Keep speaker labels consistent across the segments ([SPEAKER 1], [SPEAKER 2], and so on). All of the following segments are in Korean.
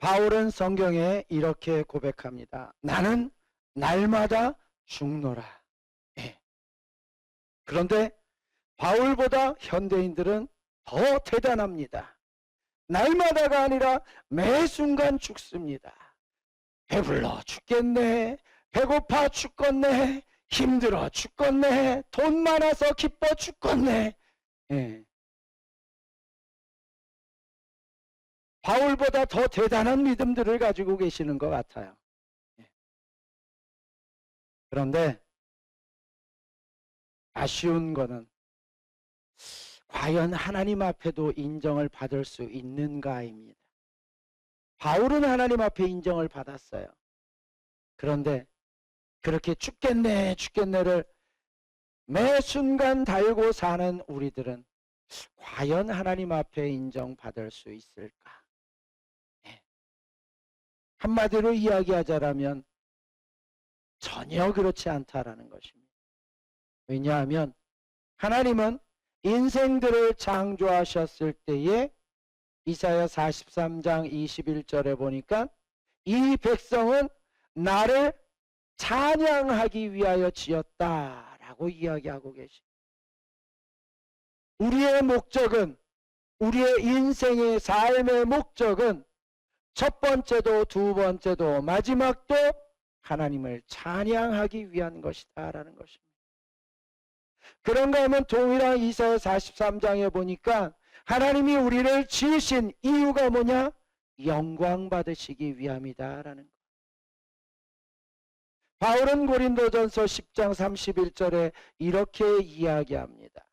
[SPEAKER 1] 바울은 성경에 이렇게 고백합니다. 나는 날마다 죽노라. 예. 그런데 바울보다 현대인들은 더 대단합니다. 날마다가 아니라 매 순간 죽습니다. 배불러 죽겠네, 배고파 죽겠네, 힘들어 죽겠네, 돈 많아서 기뻐 죽겠네. 예. 바울보다 더 대단한 믿음들을 가지고 계시는 것 같아요. 예. 그런데 아쉬운 거는 과연 하나님 앞에도 인정을 받을 수 있는가입니다. 바울은 하나님 앞에 인정을 받았어요. 그런데 그렇게 죽겠네 죽겠네를 매 순간 달고 사는 우리들은 과연 하나님 앞에 인정받을 수 있을까? 네. 한마디로 이야기하자면 전혀 그렇지 않다라는 것입니다. 왜냐하면 하나님은 인생들을 창조하셨을 때에 이사야 43장 21절에 보니까 이 백성은 나를 찬양하기 위하여 지었다라고 이야기하고 계십니다. 우리의 목적은, 우리의 인생의 삶의 목적은 첫 번째도 두 번째도 마지막도 하나님을 찬양하기 위한 것이다라는 것입니다. 그런가 하면 동일한 이사야 43장에 보니까 하나님이 우리를 지으신 이유가 뭐냐? 영광 받으시기 위함이다라는 것. 바울은 고린도전서 10장 31절에 이렇게 이야기합니다.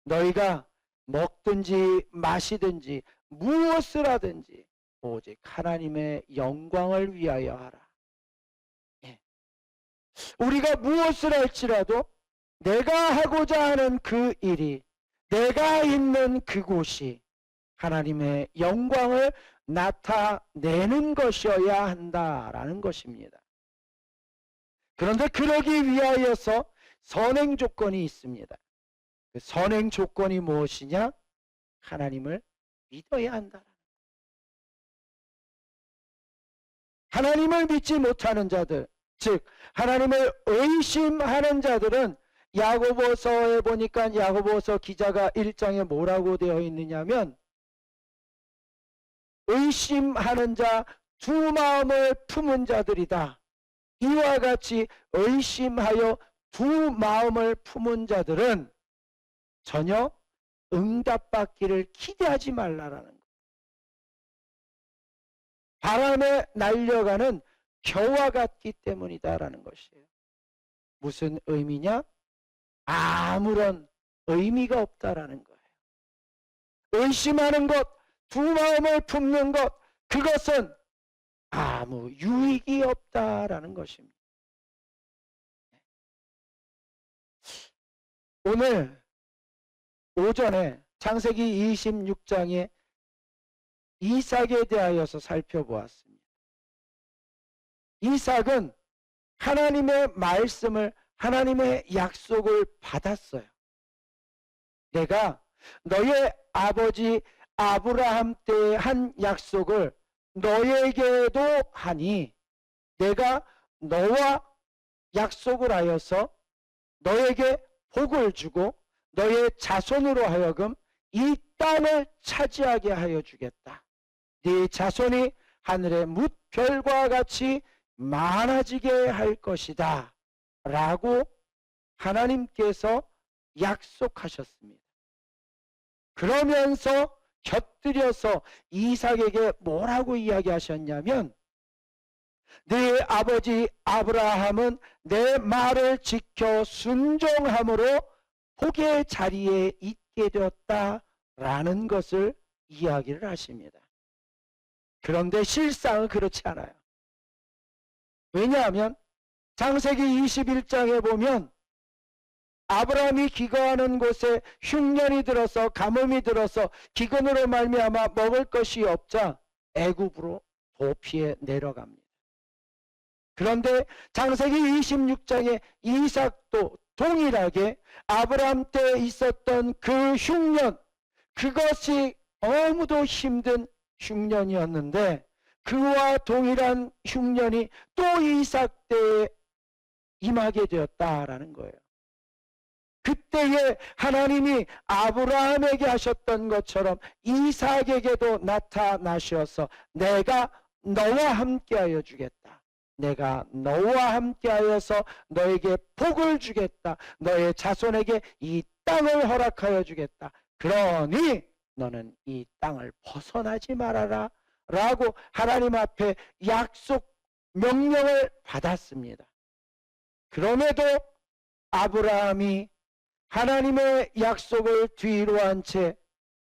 [SPEAKER 1] 너희가 먹든지 마시든지 무엇을 하든지 오직 하나님의 영광을 위하여 하라. 예. 우리가 무엇을 할지라도 내가 하고자 하는 그 일이, 내가 있는 그곳이 하나님의 영광을 나타내는 것이어야 한다라는 것입니다. 그런데 그러기 위하여서 선행 조건이 있습니다. 그 선행 조건이 무엇이냐? 하나님을 믿어야 한다. 하나님을 믿지 못하는 자들, 즉 하나님을 의심하는 자들은 야고보서에 보니까 야고보서 기자가 1장에 뭐라고 되어 있느냐면 의심하는 자 두 마음을 품은 자들이다. 이와 같이 의심하여 두 마음을 품은 자들은 전혀 응답받기를 기대하지 말라라는 것. 바람에 날려가는 겨와 같기 때문이다라는 것이에요. 무슨 의미냐? 아무런 의미가 없다라는 거예요. 의심하는 것, 두 마음을 품는 것, 그것은 아무 유익이 없다라는 것입니다. 오늘 오전에 창세기 26장에 이삭에 대하여서 살펴보았습니다. 이삭은 하나님의 말씀을, 하나님의 약속을 받았어요. 내가 너의 아버지 아브라함 때 한 약속을 너에게도 하니 내가 너와 약속을 하여서 너에게 복을 주고 너의 자손으로 하여금 이 땅을 차지하게 하여 주겠다. 네 자손이 하늘의 뭇별과 같이 많아지게 할 것이다 라고 하나님께서 약속하셨습니다. 그러면서 곁들여서 이삭에게 뭐라고 이야기하셨냐면 네 아버지 아브라함은 내 말을 지켜 순종함으로 복의 자리에 있게 되었다라는 것을 이야기를 하십니다. 그런데 실상은 그렇지 않아요. 왜냐하면 창세기 21장에 보면 아브라함이 기거하는 곳에 흉년이 들어서 가뭄이 들어서 기근으로 말미암아 먹을 것이 없자 애굽으로 도피해 내려갑니다. 그런데 창세기 26장에 이삭도 동일하게 아브라함 때 있었던 그 흉년, 그것이 너무도 힘든 흉년이었는데 그와 동일한 흉년이 또 이삭 때에 임하게 되었다라는 거예요. 그때에 하나님이 아브라함에게 하셨던 것처럼 이삭에게도 나타나셔서 내가 너와 함께하여 주겠다. 내가 너와 함께하여서 너에게 복을 주겠다. 너의 자손에게 이 땅을 허락하여 주겠다. 그러니 너는 이 땅을 벗어나지 말아라 라고 하나님 앞에 약속 명령을 받았습니다. 그럼에도 아브라함이 하나님의 약속을 뒤로 한 채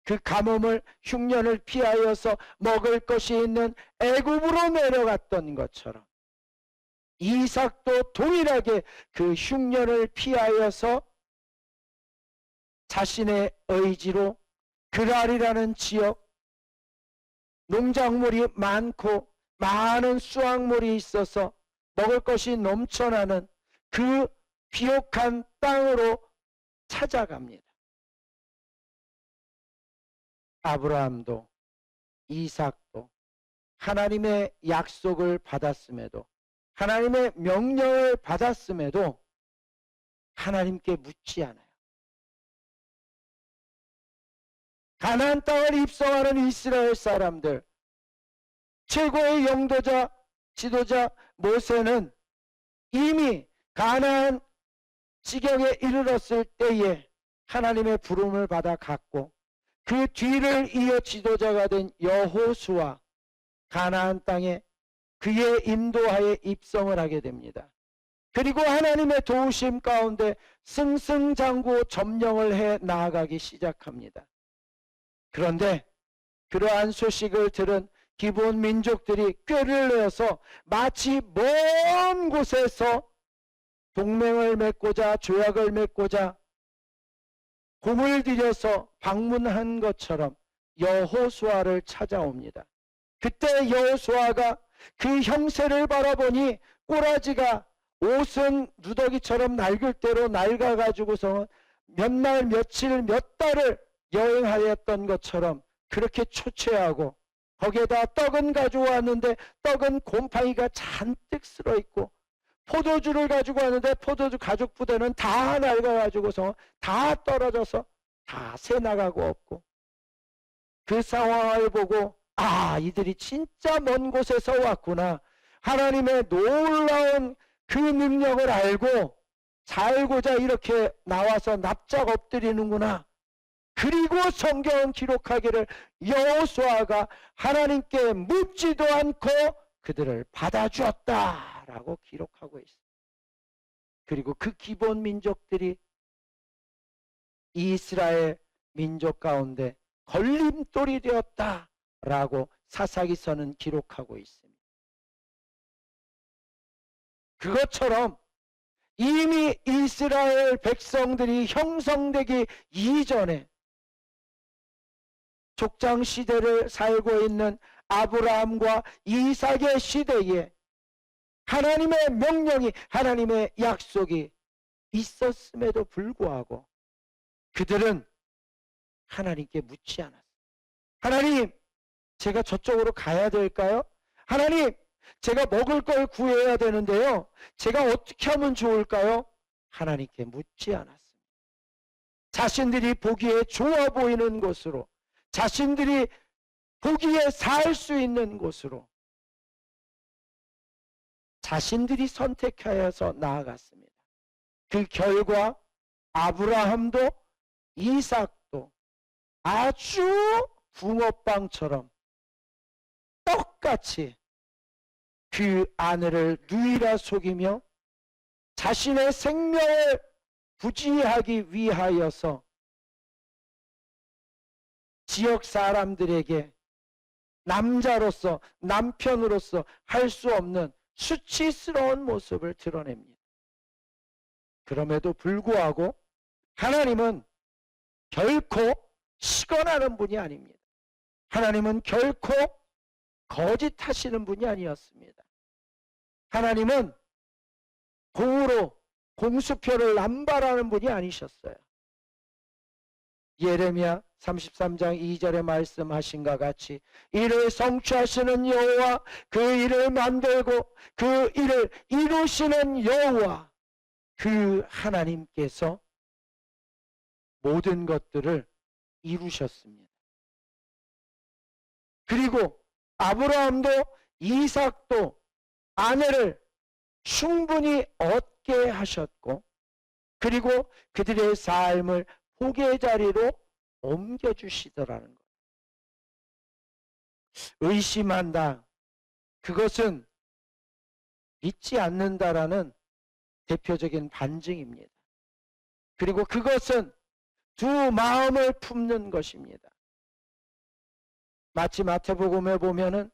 [SPEAKER 1] 그 가뭄을 흉년을 피하여서 먹을 것이 있는 애굽으로 내려갔던 것처럼 이삭도 동일하게 그 흉년을 피하여서 자신의 의지로 그랄이라는 지역, 농작물이 많고 많은 수확물이 있어서 먹을 것이 넘쳐나는 그 비옥한 땅으로 찾아갑니다. 아브라함도 이삭도 하나님의 약속을 받았음에도, 하나님의 명령을 받았음에도 하나님께 묻지 않아요. 가나안 땅을 입성하는 이스라엘 사람들, 최고의 영도자, 지도자 모세는 이미 가나안 지경에 이르렀을 때에 하나님의 부름을 받아 갔고, 그 뒤를 이어 지도자가 된 여호수아 가나안 땅에 그의 인도하에 입성을 하게 됩니다. 그리고 하나님의 도우심 가운데 승승장구 점령을 해 나아가기 시작합니다. 그런데 그러한 소식을 들은 기브온 민족들이 꾀를 내어서 마치 먼 곳에서 동맹을 맺고자, 조약을 맺고자 공을 들여서 방문한 것처럼 여호수아를 찾아옵니다. 그때 여호수아가 그 형세를 바라보니 꼬라지가 옷은 누더기처럼 낡을 대로 낡아가지고서 몇 날, 며칠, 몇 달을 여행하였던 것처럼 그렇게 초췌하고, 거기에다 떡은 가져왔는데 떡은 곰팡이가 잔뜩 쓸어있고, 포도주를 가지고 왔는데 포도주 가죽 부대는 다 낡아가지고서 다 떨어져서 다 새나가고 없고, 그 상황을 보고 이들이 진짜 먼 곳에서 왔구나, 하나님의 놀라운 그 능력을 알고 살고자 이렇게 나와서 납작 엎드리는구나. 그리고 성경은 기록하기를 여호수아가 하나님께 묻지도 않고 그들을 받아주었다라고 기록하고 있습니다. 그리고 그 기본 민족들이 이스라엘 민족 가운데 걸림돌이 되었다라고 사사기서는 기록하고 있습니다. 그것처럼 이미 이스라엘 백성들이 형성되기 이전에 족장 시대를 살고 있는 아브라함과 이삭의 시대에 하나님의 명령이, 하나님의 약속이 있었음에도 불구하고 그들은 하나님께 묻지 않았어요. 하나님, 제가 저쪽으로 가야 될까요? 하나님, 제가 먹을 걸 구해야 되는데요, 제가 어떻게 하면 좋을까요? 하나님께 묻지 않았습니다. 자신들이 보기에 좋아 보이는 곳으로, 자신들이 보기에 살 수 있는 곳으로 자신들이 선택하여서 나아갔습니다. 그 결과 아브라함도 이삭도 아주 붕어빵처럼 똑같이 그 아내를 누이라 속이며 자신의 생명을 부지하기 위하여서 지역 사람들에게 남자로서, 남편으로서 할 수 없는 수치스러운 모습을 드러냅니다. 그럼에도 불구하고 하나님은 결코 시건하는 분이 아닙니다. 하나님은 결코 거짓하시는 분이 아니었습니다. 하나님은 공으로 공수표를 남발하는 분이 아니셨어요. 예레미야 33장 2절에 말씀하신과 같이 이를 성취하시는 여호와, 그 일을 만들고 그 일을 이루시는 여호와, 그 하나님께서 모든 것들을 이루셨습니다. 그리고 아브라함도 이삭도 아내를 충분히 얻게 하셨고, 그리고 그들의 삶을 복의 자리로 옮겨주시더라는 것. 의심한다, 그것은 믿지 않는다라는 대표적인 반증입니다. 그리고 그것은 두 마음을 품는 것입니다. 마치 마태복음에 보면은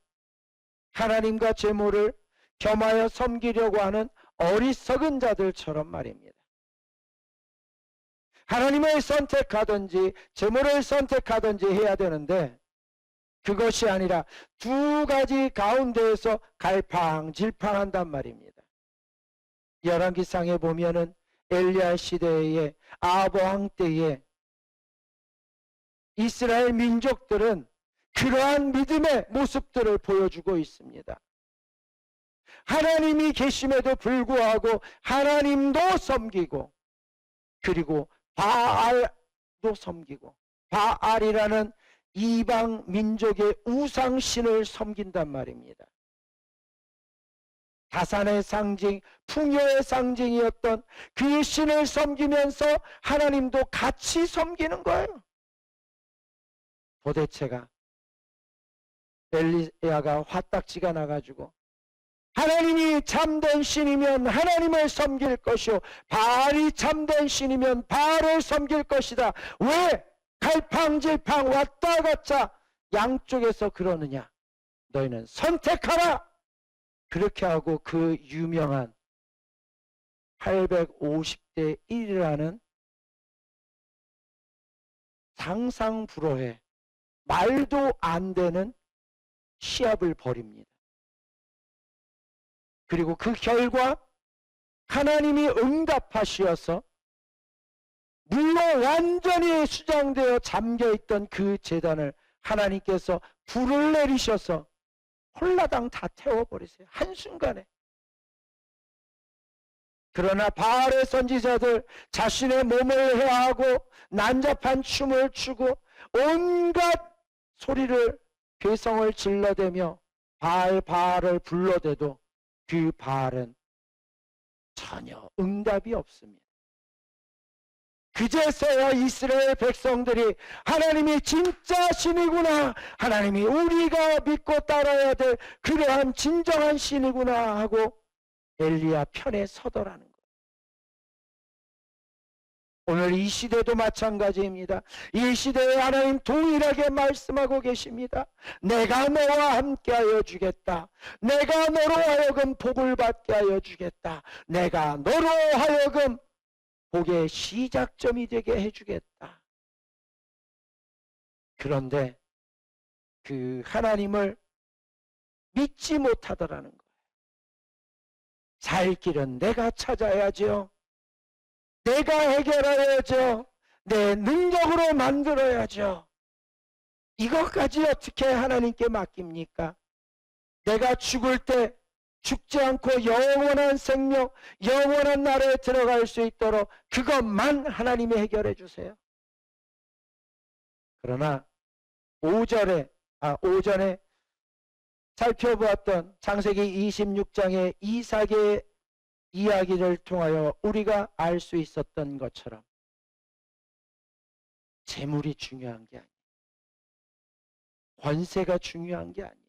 [SPEAKER 1] 하나님과 재물을 겸하여 섬기려고 하는 어리석은 자들처럼 말입니다. 하나님을 선택하든지 재물을 선택하든지 해야 되는데, 그것이 아니라 두 가지 가운데에서 갈팡질팡한단 말입니다. 열왕기상에 보면은 엘리야 시대에 아합 왕 때에 이스라엘 민족들은 그러한 믿음의 모습들을 보여주고 있습니다. 하나님이 계심에도 불구하고 하나님도 섬기고, 그리고 바알도 섬기고, 바알이라는 이방 민족의 우상신을 섬긴단 말입니다. 다산의 상징, 풍요의 상징이었던 그 신을 섬기면서 하나님도 같이 섬기는 거예요. 도대체가 엘리야가 화딱지가 나가지고 하나님이 참된 신이면 하나님을 섬길 것이요, 바알이 참된 신이면 바알을 섬길 것이다. 왜 갈팡질팡 왔다 갔다 양쪽에서 그러느냐? 너희는 선택하라. 그렇게 하고 그 유명한 850대 1이라는 상상불허의 말도 안 되는 시합을 벌입니다. 그리고 그 결과 하나님이 응답하시어서 물로 완전히 수장되어 잠겨있던 그 제단을 하나님께서 불을 내리셔서 홀라당 다 태워버리세요. 한순간에. 그러나 바알의 선지자들 자신의 몸을 해하고 난잡한 춤을 추고 온갖 소리를 괴성을 질러대며 바알을 불러대도 그 바알은 전혀 응답이 없습니다. 그제서야 이스라엘 백성들이 하나님이 진짜 신이구나, 하나님이 우리가 믿고 따라야 될 그러한 진정한 신이구나 하고 엘리야 편에 서더라는 거예요. 오늘 이 시대도 마찬가지입니다. 이 시대에 하나님 동일하게 말씀하고 계십니다. 내가 너와 함께하여 주겠다. 내가 너로 하여금 복을 받게 하여 주겠다. 내가 너로 하여금 복의 시작점이 되게 해주겠다. 그런데 그 하나님을 믿지 못하더라는 거예요. 살 길은 내가 찾아야죠. 내가 해결해야죠. 내 능력으로 만들어야죠. 이것까지 어떻게 하나님께 맡깁니까? 내가 죽을 때 죽지 않고 영원한 생명, 영원한 나라에 들어갈 수 있도록 그것만 하나님이 해결해 주세요. 그러나 오전에 살펴보았던 창세기 26장의 이삭의 이야기를 통하여 우리가 알 수 있었던 것처럼 재물이 중요한 게 아니에요. 권세가 중요한 게 아니에요.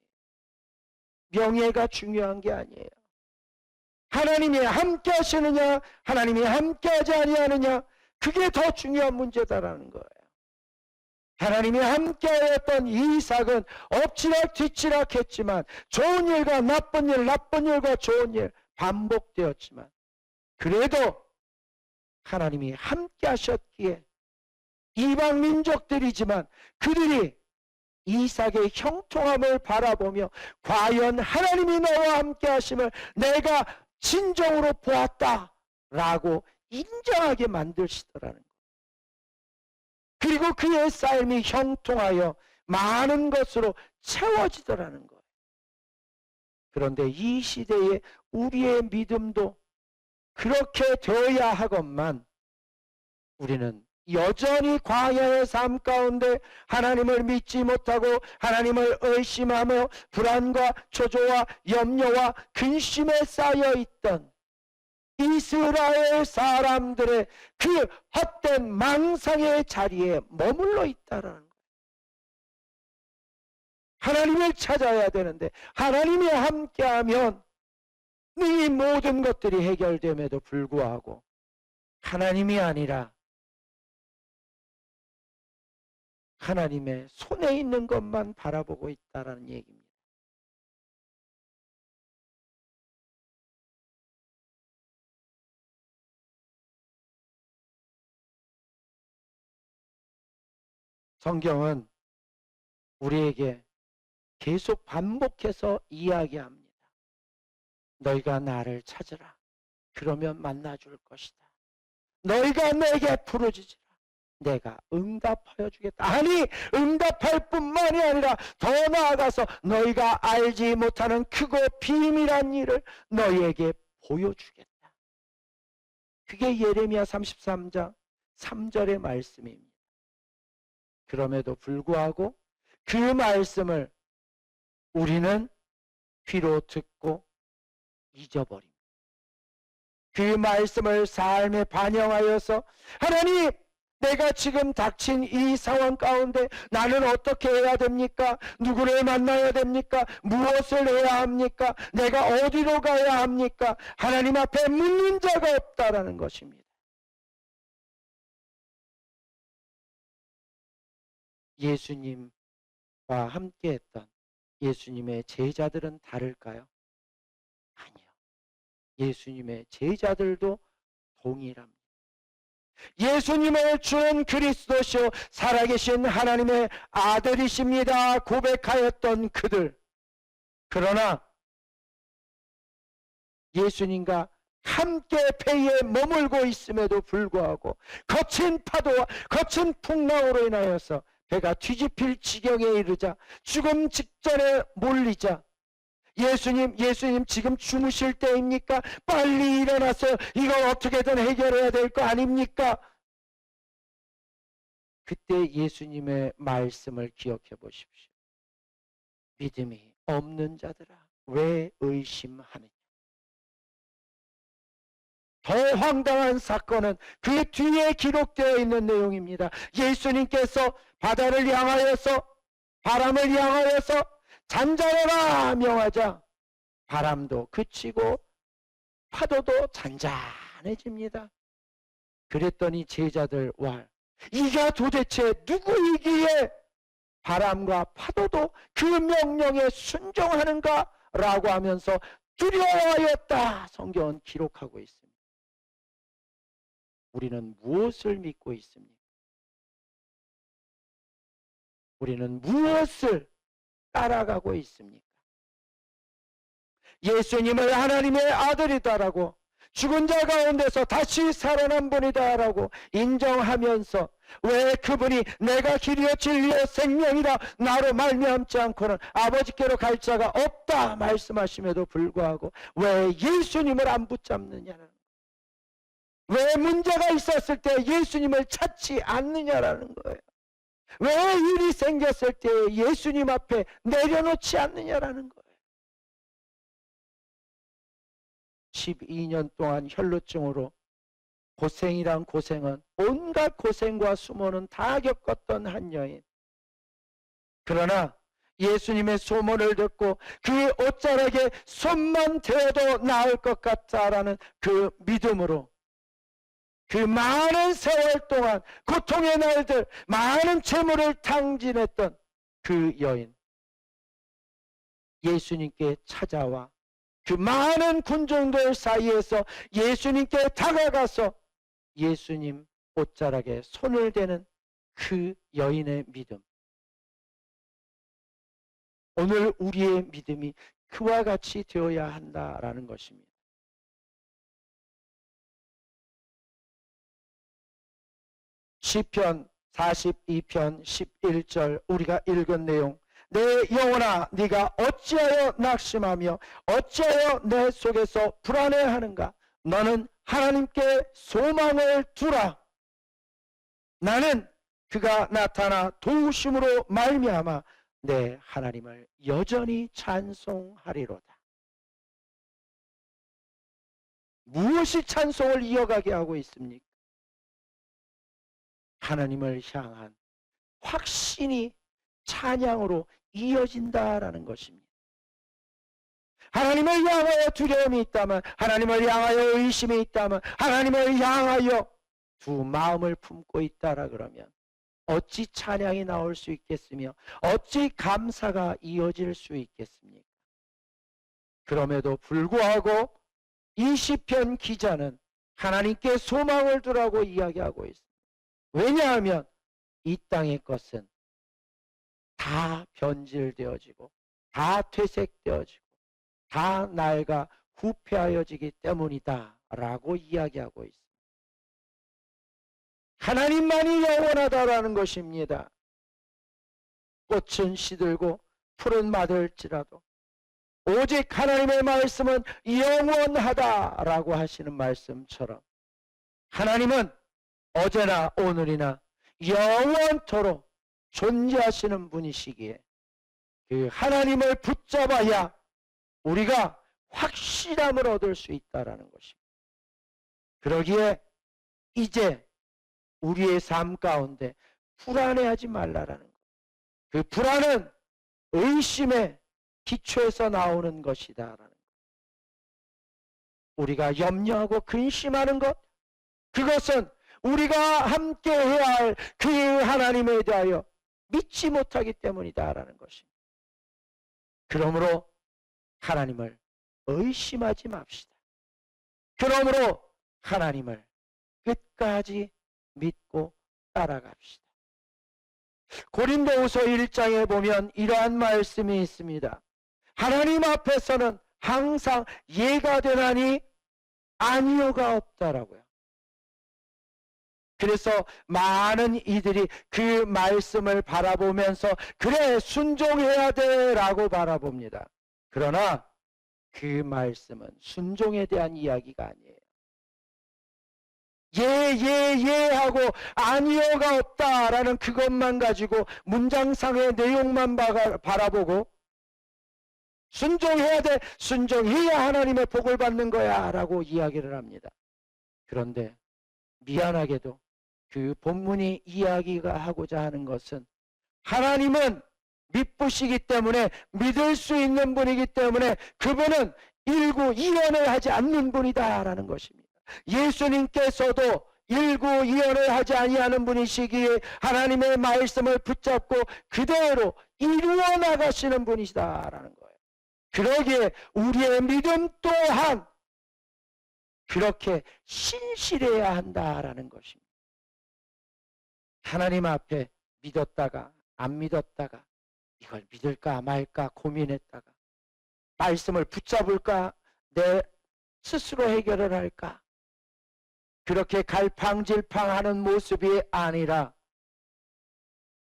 [SPEAKER 1] 명예가 중요한 게 아니에요. 하나님이 함께 하시느냐, 하나님이 함께 하지 아니하느냐, 그게 더 중요한 문제다라는 거예요. 하나님이 함께 하였던 이삭은 엎치락 뒤치락 했지만 좋은 일과 나쁜 일, 나쁜 일과 좋은 일 반복되었지만 그래도 하나님이 함께 하셨기에 이방 민족들이지만 그들이 이삭의 형통함을 바라보며 과연 하나님이 너와 함께 하심을 내가 진정으로 보았다 라고 인정하게 만드시더라는 거예요. 그리고 그의 삶이 형통하여 많은 것으로 채워지더라는 거예요. 그런데 이 시대에 우리의 믿음도 그렇게 되어야 하건만 우리는 여전히 광야의 삶 가운데 하나님을 믿지 못하고 하나님을 의심하며 불안과 초조와 염려와 근심에 쌓여 있던 이스라엘 사람들의 그 헛된 망상의 자리에 머물러 있다라는 거예요. 하나님을 찾아야 되는데 하나님이 함께하면 이 모든 것들이 해결됨에도 불구하고 하나님이 아니라 하나님의 손에 있는 것만 바라보고 있다라는 얘기입니다. 성경은 우리에게 계속 반복해서 이야기합니다. 너희가 나를 찾으라. 그러면 만나줄 것이다. 너희가 내게 부르짖으라. 내가 응답하여 주겠다. 아니, 응답할 뿐만이 아니라 더 나아가서 너희가 알지 못하는 크고 비밀한 일을 너희에게 보여주겠다. 그게 예레미야 33장 3절의 말씀입니다. 그럼에도 불구하고 그 말씀을 우리는 귀로 듣고 잊어버립니다. 그 말씀을 삶에 반영하여서 하나님, 내가 지금 닥친 이 상황 가운데 나는 어떻게 해야 됩니까? 누구를 만나야 됩니까? 무엇을 해야 합니까? 내가 어디로 가야 합니까? 하나님 앞에 묻는 자가 없다라는 것입니다. 예수님과 함께했던 예수님의 제자들은 다를까요? 아니요. 예수님의 제자들도 동일합니다. 예수님을 주는 그리스도시요 살아계신 하나님의 아들이십니다 고백하였던 그들. 그러나 예수님과 함께 배에 머물고 있음에도 불구하고 거친 파도와 거친 풍랑으로 인하여서 배가 뒤집힐 지경에 이르자 죽음 직전에 몰리자 예수님 지금 주무실 때입니까? 빨리 일어나서 이걸 어떻게든 해결해야 될 거 아닙니까? 그때 예수님의 말씀을 기억해 보십시오. 믿음이 없는 자들아 왜 의심하느냐. 더 황당한 사건은 그 뒤에 기록되어 있는 내용입니다. 예수님께서 바다를 향하여서 바람을 향하여서 잔잔하라 명하자 바람도 그치고 파도도 잔잔해집니다. 그랬더니 제자들 왈 이가 도대체 누구이기에 바람과 파도도 그 명령에 순종하는가? 라고 하면서 두려워하였다. 성경은 기록하고 있습니다. 우리는 무엇을 믿고 있습니까? 우리는 무엇을 따라가고 있습니까? 예수님을 하나님의 아들이다라고 죽은 자 가운데서 다시 살아난 분이다라고 인정하면서 왜 그분이 내가 길이요 진리요 생명이다 나로 말미암지 않고는 아버지께로 갈 자가 없다 말씀하심에도 불구하고 왜 예수님을 안 붙잡느냐는, 왜 문제가 있었을 때 예수님을 찾지 않느냐라는 거예요. 왜 일이 생겼을 때 예수님 앞에 내려놓지 않느냐라는 거예요. 12년 동안 혈루증으로 고생이란 고생은 온갖 고생과 수모는 다 겪었던 한 여인. 그러나 예수님의 소문을 듣고 그 옷자락에 손만 대어도 나을 것 같다라는 그 믿음으로 그 많은 세월 동안 고통의 날들 많은 재물을 탕진했던 그 여인, 예수님께 찾아와 그 많은 군중들 사이에서 예수님께 다가가서 예수님 옷자락에 손을 대는 그 여인의 믿음. 오늘 우리의 믿음이 그와 같이 되어야 한다라는 것입니다. 시편 42편 11절 우리가 읽은 내용, 내 영혼아 네가 어찌하여 낙심하며 어찌하여 내 속에서 불안해하는가. 너는 하나님께 소망을 두라. 나는 그가 나타나 도우심으로 말미암아 내 하나님을 여전히 찬송하리로다. 무엇이 찬송을 이어가게 하고 있습니까? 하나님을 향한 확신이 찬양으로 이어진다라는 것입니다. 하나님을 향하여 두려움이 있다면, 하나님을 향하여 의심이 있다면, 하나님을 향하여 두 마음을 품고 있다라 그러면 어찌 찬양이 나올 수 있겠으며 어찌 감사가 이어질 수 있겠습니까? 그럼에도 불구하고 이 시편 기자는 하나님께 소망을 두라고 이야기하고 있습니다. 왜냐하면 이 땅의 것은 다 변질되어지고 다 퇴색되어지고 다 낡아 후패하여지기 때문이다 라고 이야기하고 있습니다. 하나님만이 영원하다라는 것입니다. 꽃은 시들고 풀은 마를지라도 오직 하나님의 말씀은 영원하다라고 하시는 말씀처럼 하나님은 어제나 오늘이나 영원토록 존재하시는 분이시기에 그 하나님을 붙잡아야 우리가 확실함을 얻을 수 있다라는 것입니다. 그러기에 이제 우리의 삶 가운데 불안해하지 말라라는 것. 그 불안은 의심의 기초에서 나오는 것이다라는 것. 우리가 염려하고 근심하는 것, 그것은 우리가 함께 해야 할 그 하나님에 대하여 믿지 못하기 때문이다라는 것입니다. 그러므로 하나님을 의심하지 맙시다. 그러므로 하나님을 끝까지 믿고 따라갑시다. 고린도후서 1장에 보면 이러한 말씀이 있습니다. 하나님 앞에서는 항상 예가 되나니 아니요가 없다라고요. 그래서 많은 이들이 그 말씀을 바라보면서 그래 순종해야 돼 라고 바라봅니다. 그러나 그 말씀은 순종에 대한 이야기가 아니에요. 예 하고 아니요가 없다라는 그것만 가지고 문장상의 내용만 바라보고 순종해야 돼, 순종해야 하나님의 복을 받는 거야 라고 이야기를 합니다. 그런데 미안하게도 그 본문이 이야기가 하고자 하는 것은 하나님은 믿으시기 때문에 믿을 수 있는 분이기 때문에 그분은 일구이연을 하지 않는 분이다 라는 것입니다. 예수님께서도 일구이연을 하지 아니하는 분이시기에 하나님의 말씀을 붙잡고 그대로 이루어 나가시는 분이시다라는 거예요. 그러기에 우리의 믿음 또한 그렇게 신실해야 한다라는 것입니다. 하나님 앞에 믿었다가 안 믿었다가 이걸 믿을까 말까 고민했다가 말씀을 붙잡을까 내 스스로 해결을 할까 그렇게 갈팡질팡하는 모습이 아니라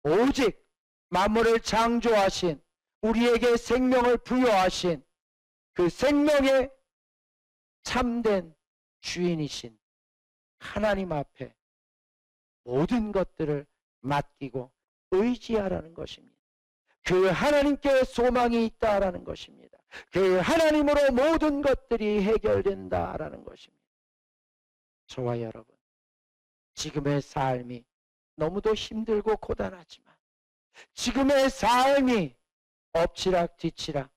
[SPEAKER 1] 오직 만물을 창조하신 우리에게 생명을 부여하신 그 생명의 참된 주인이신 하나님 앞에 모든 것들을 맡기고 의지하라는 것입니다. 그 하나님께 소망이 있다라는 것입니다. 그 하나님으로 모든 것들이 해결된다라는 것입니다. 저와 여러분, 지금의 삶이 너무도 힘들고 고단하지만 지금의 삶이 엎치락 뒤치락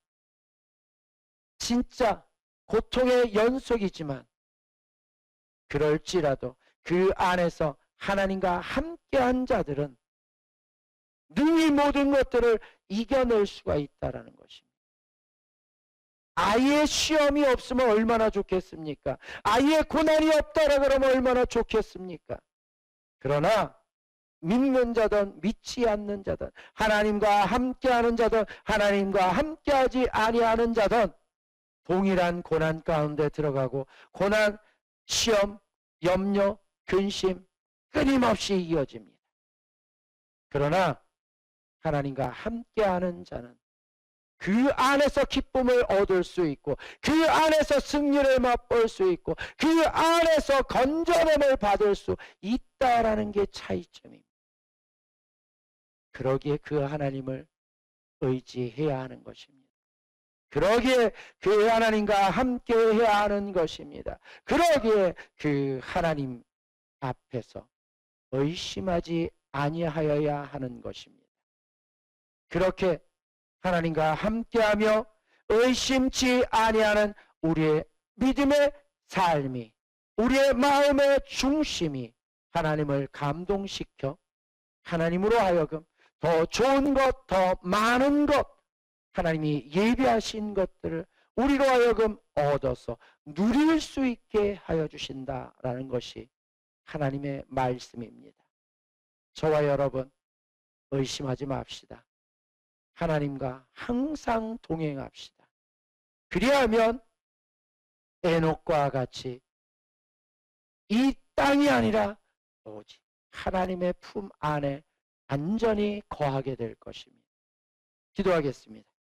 [SPEAKER 1] 진짜 고통의 연속이지만 그럴지라도 그 안에서 하나님과 함께한 자들은 능히 모든 것들을 이겨낼 수가 있다는 것입니다. 아예 시험이 없으면 얼마나 좋겠습니까? 아예 고난이 없다라 그러면 얼마나 좋겠습니까? 그러나 믿는 자든 믿지 않는 자든 하나님과 함께하는 자든 하나님과 함께하지 아니하는 자든 동일한 고난 가운데 들어가고 고난, 시험, 염려, 근심 끊임없이 이어집니다. 그러나 하나님과 함께하는 자는 그 안에서 기쁨을 얻을 수 있고 그 안에서 승리를 맛볼 수 있고 그 안에서 건져냄을 받을 수 있다라는 게 차이점입니다. 그러기에 그 하나님을 의지해야 하는 것입니다. 그러기에 그 하나님과 함께해야 하는 것입니다. 그러기에 그 하나님 앞에서 의심하지 아니하여야 하는 것입니다. 그렇게 하나님과 함께하며 의심치 아니하는 우리의 믿음의 삶이, 우리의 마음의 중심이 하나님을 감동시켜 하나님으로 하여금 더 좋은 것, 더 많은 것, 하나님이 예비하신 것들을 우리로 하여금 얻어서 누릴 수 있게 하여 주신다라는 것이 하나님의 말씀입니다. 저와 여러분 의심하지 맙시다. 하나님과 항상 동행합시다. 그리하면 에녹과 같이 이 땅이 아니라 오직 하나님의 품 안에 안전히 거하게 될 것입니다. 기도하겠습니다.